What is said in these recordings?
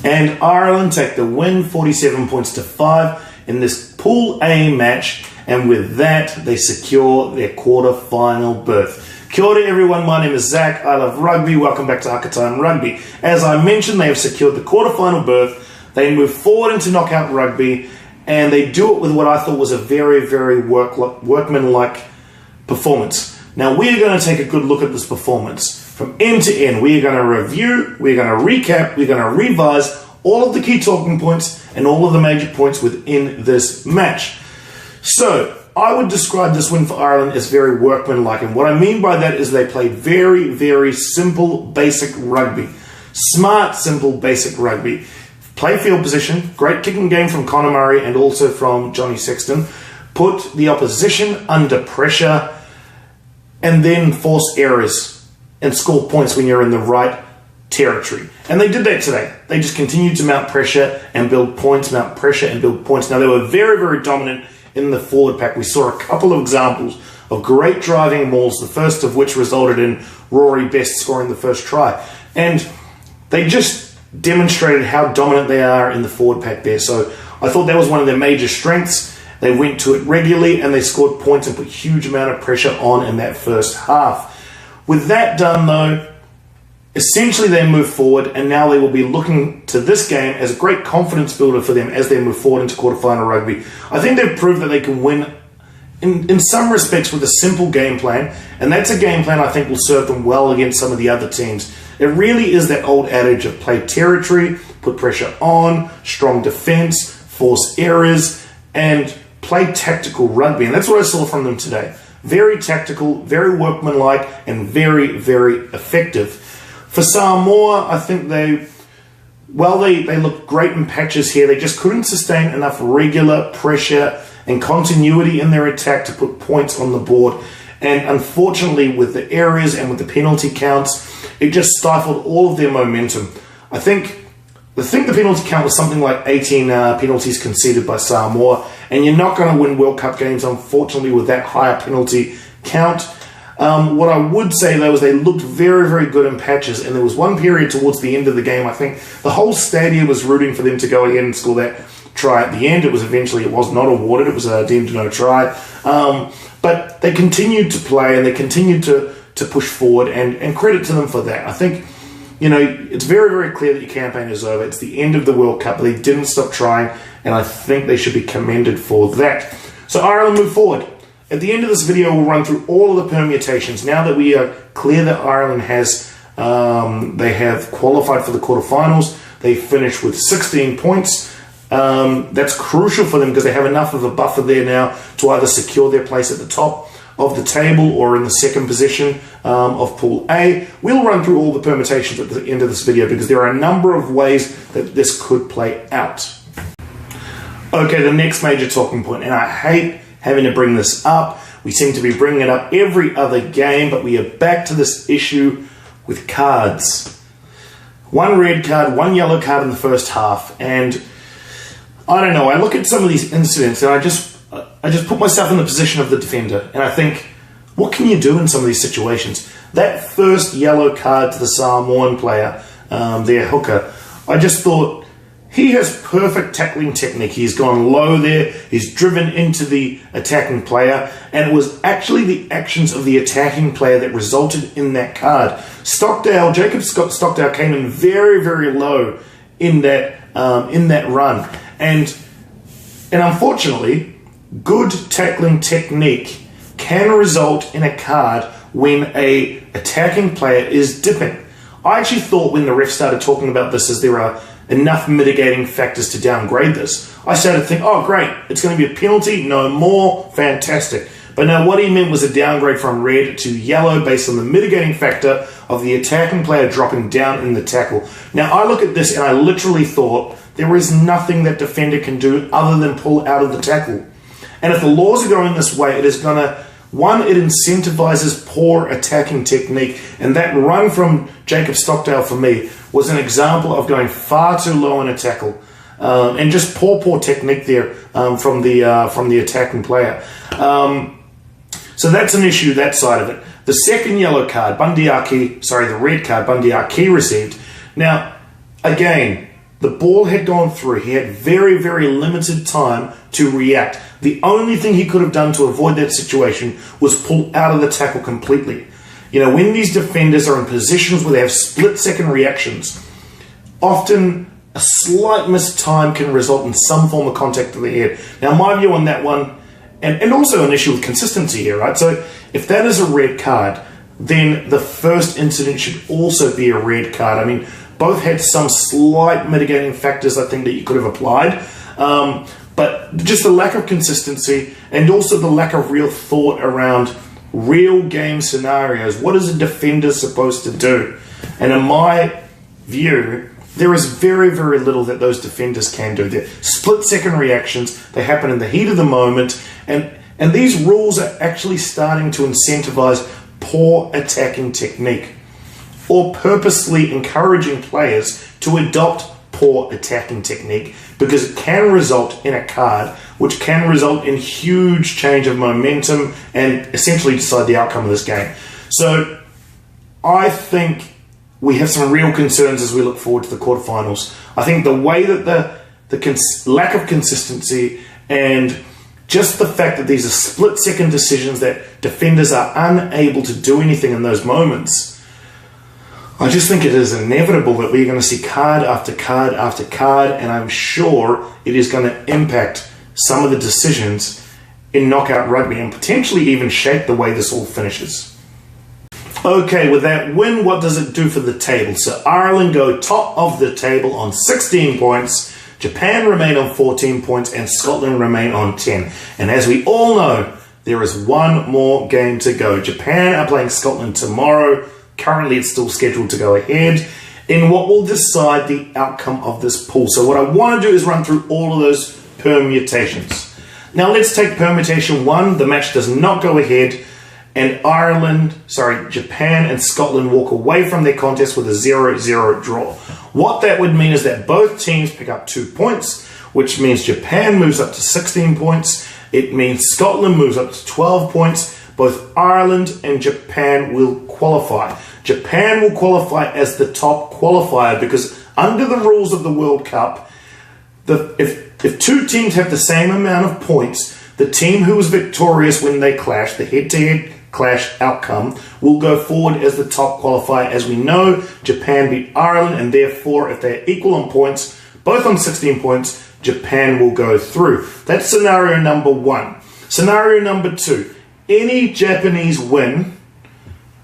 And Ireland take the win, 47 points to 5 in this Pool A match. And with that, they secure their quarter-final berth. Kia ora everyone, my name is Zach, I love rugby, welcome back to Haka Time Rugby. As I mentioned, they have secured the quarter-final berth, they move forward into knockout rugby, and they do it with what I thought was a very, very workmanlike performance. Now we're going to take a good look at this performance. From end to end, we are going to review, we're going to recap, we're going to revise all of the key talking points and all of the major points within this match. So, I would describe this win for Ireland as very workmanlike, and what I mean by that is they played very, very simple, basic rugby. Smart, simple, basic rugby. Play field position, great kicking game from Conor Murray and also from Johnny Sexton. Put the opposition under pressure and then force errors and score points when you're in the right territory. And they did that today. They just continued to mount pressure and build points, mount pressure and build points. Now they were very, very dominant in the forward pack. We saw a couple of examples of great driving mauls, the first of which resulted in Rory Best scoring the first try. And they just demonstrated how dominant they are in the forward pack there. So I thought that was one of their major strengths. They went to it regularly and they scored points and put a huge amount of pressure on in that first half. With that done though, essentially they move forward and now they will be looking to this game as a great confidence builder for them as they move forward into quarterfinal rugby. I think they've proved that they can win in some respects with a simple game plan, and that's a game plan I think will serve them well against some of the other teams. It really is that old adage of play territory, put pressure on, strong defense, force errors, and play tactical rugby, and that's what I saw from them today. Very tactical, very workmanlike, and very, very effective. For Samoa, I think they looked great in patches here. They just couldn't sustain enough regular pressure and continuity in their attack to put points on the board. And unfortunately, with the errors and with the penalty counts, it just stifled all of their momentum. I think the penalty count was something like 18 penalties conceded by Samoa, and you're not going to win World Cup games, unfortunately, with that higher penalty count. What I would say, though, is they looked very, very good in patches, and there was one period towards the end of the game, I think the whole stadium was rooting for them to go ahead and score that try at the end. It was not awarded, it was deemed no try. But they continued to play, and they continued to push forward, and credit to them for that. I think, it's very, very clear that your campaign is over. It's the end of the World Cup, but they didn't stop trying, and I think they should be commended for that. So Ireland moved forward. At the end of this video, we'll run through all of the permutations. Now that we are clear that Ireland they have qualified for the quarterfinals, they finished with 16 points. That's crucial for them because they have enough of a buffer there now to either secure their place at the top of the table or in the second position of Pool A. We'll run through all the permutations at the end of this video because there are a number of ways that this could play out. Okay, the next major talking point, and I hate having to bring this up. We seem to be bringing it up every other game, but we are back to this issue with cards. One red card, one yellow card in the first half, and I don't know, I look at some of these incidents and I just put myself in the position of the defender, and I think, what can you do in some of these situations? That first yellow card to the Samoan player, their hooker, I just thought, he has perfect tackling technique. He's gone low there. He's driven into the attacking player. And it was actually the actions of the attacking player that resulted in that card. Jacob Stockdale came in very, very low in that run. And unfortunately, good tackling technique can result in a card when a attacking player is dipping. I actually thought when the ref started talking about this as there are enough mitigating factors to downgrade this, I started to think, oh great, it's going to be a penalty, no more, fantastic. But now what he meant was a downgrade from red to yellow based on the mitigating factor of the attacking player dropping down in the tackle. Now I look at this and I literally thought there is nothing that defender can do other than pull out of the tackle. And if the laws are going this way, it is going to, one, it incentivizes poor attacking technique, and that run from Jacob Stockdale for me was an example of going far too low in a tackle, and just poor technique there from the attacking player. So that's an issue, that side of it. The second yellow card, the red card Bundyaki received. Now, again, The ball had gone through. He had very, very limited time to react. The only thing he could have done to avoid that situation was pull out of the tackle completely. You know, when these defenders are in positions where they have split-second reactions, often a slight missed time can result in some form of contact to the head. Now, my view on that one, and also an issue with consistency here, right? So if that is a red card, then the first incident should also be a red card. I mean, both had some slight mitigating factors, I think, that you could have applied. But just the lack of consistency and also the lack of real thought around real game scenarios. What is a defender supposed to do? And in my view, there is very, very little that those defenders can do. They're split-second reactions. They happen in the heat of the moment. And these rules are actually starting to incentivize poor attacking technique, or purposely encouraging players to adopt poor attacking technique, because it can result in a card, which can result in huge change of momentum and essentially decide the outcome of this game. So I think we have some real concerns as we look forward to the quarterfinals. I think the way that the lack of consistency and just the fact that these are split-second decisions that defenders are unable to do anything in those moments, I just think it is inevitable that we're going to see card after card after card, and I'm sure it is going to impact some of the decisions in knockout rugby and potentially even shape the way this all finishes. Okay, with that win, what does it do for the table? So Ireland go top of the table on 16 points, Japan remain on 14 points, and Scotland remain on 10. And as we all know, there is one more game to go. Japan are playing Scotland tomorrow. Currently, it's still scheduled to go ahead in what will decide the outcome of this pool. So what I want to do is run through all of those permutations. Now, let's take permutation 1. The match does not go ahead, and Japan and Scotland walk away from their contest with a 0-0 draw. What that would mean is that both teams pick up 2 points, which means Japan moves up to 16 points. It means Scotland moves up to 12 points. Both Ireland and Japan will qualify. Japan will qualify as the top qualifier because under the rules of the World Cup, if two teams have the same amount of points, the team who was victorious when they clash, the head-to-head clash outcome, will go forward as the top qualifier. As we know, Japan beat Ireland, and therefore, if they're equal on points, both on 16 points, Japan will go through. That's scenario number 1. Scenario number 2. Any Japanese win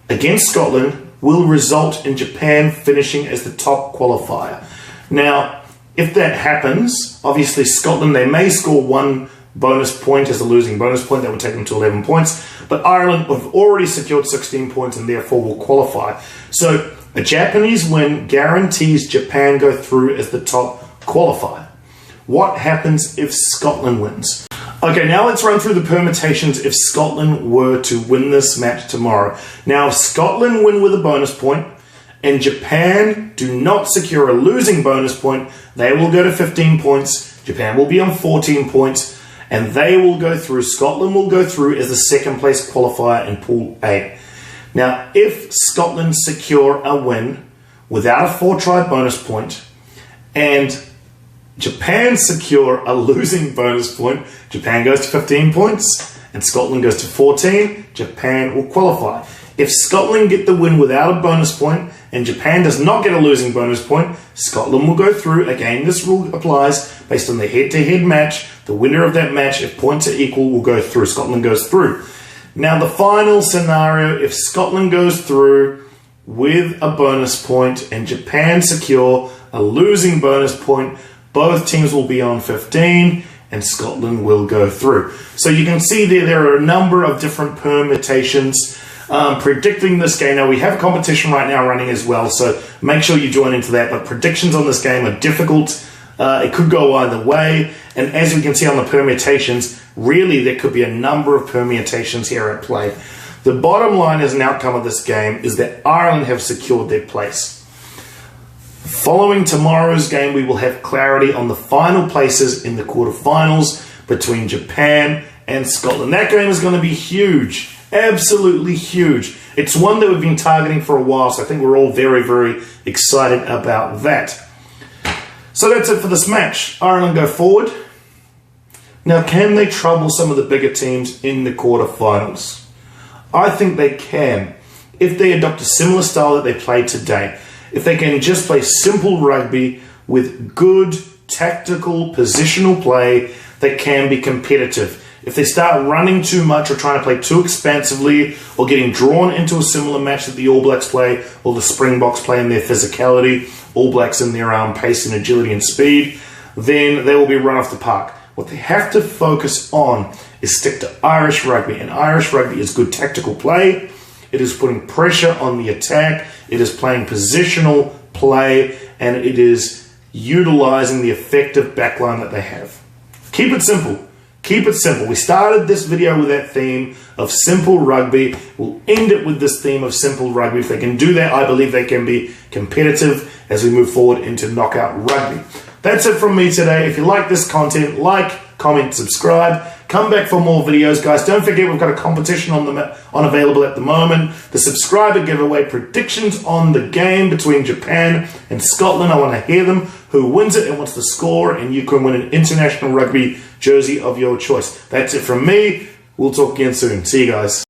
against Scotland will result in Japan finishing as the top qualifier. Now, if that happens, obviously Scotland, they may score 1 bonus point as a losing bonus point. That would take them to 11 points. But Ireland have already secured 16 points and therefore will qualify. So a Japanese win guarantees Japan go through as the top qualifier. What happens if Scotland wins? Okay, now let's run through the permutations if Scotland were to win this match tomorrow. Now, if Scotland win with a bonus point and Japan do not secure a losing bonus point, they will go to 15 points. Japan will be on 14 points, and they will go through. Scotland will go through as the second place qualifier in Pool A. Now, if Scotland secure a win without a 4-try bonus point and Japan secure a losing bonus point, Japan goes to 15 points and Scotland goes to 14, Japan will qualify. If Scotland get the win without a bonus point and Japan does not get a losing bonus point, Scotland will go through. Again, this rule applies based on the head-to-head match. The winner of that match, if points are equal, will go through. Scotland goes through. Now, the final scenario, if Scotland goes through with a bonus point and Japan secure a losing bonus point, both teams will be on 15 and Scotland will go through. So you can see there are a number of different permutations predicting this game. Now, we have a competition right now running as well, so make sure you join into that. But predictions on this game are difficult. It could go either way. And as we can see on the permutations, really there could be a number of permutations here at play. The bottom line as an outcome of this game is that Ireland have secured their place. Following tomorrow's game, we will have clarity on the final places in the quarterfinals between Japan and Scotland. That game is going to be huge, absolutely huge. It's one that we've been targeting for a while, so I think we're all very, very excited about that. So that's it for this match. Ireland go forward. Now, can they trouble some of the bigger teams in the quarterfinals? I think they can. If they adopt a similar style that they play today, if they can just play simple rugby with good tactical positional play, they can be competitive. If they start running too much or trying to play too expansively or getting drawn into a similar match that the All Blacks play or the Springboks play in their physicality, All Blacks in their pace and agility and speed, then they will be run off the park. What they have to focus on is stick to Irish rugby, and Irish rugby is good tactical play. It is putting pressure on the attack. It is playing positional play, and it is utilizing the effective backline that they have. Keep it simple. Keep it simple. We started this video with that theme of simple rugby. We'll end it with this theme of simple rugby. If they can do that, I believe they can be competitive as we move forward into knockout rugby. That's it from me today. If you like this content, like, comment, subscribe. Come back for more videos, guys. Don't forget we've got a competition on available at the moment. The subscriber giveaway predictions on the game between Japan and Scotland. I want to hear them. Who wins it and what's the score? And you can win an international rugby jersey of your choice. That's it from me. We'll talk again soon. See you guys.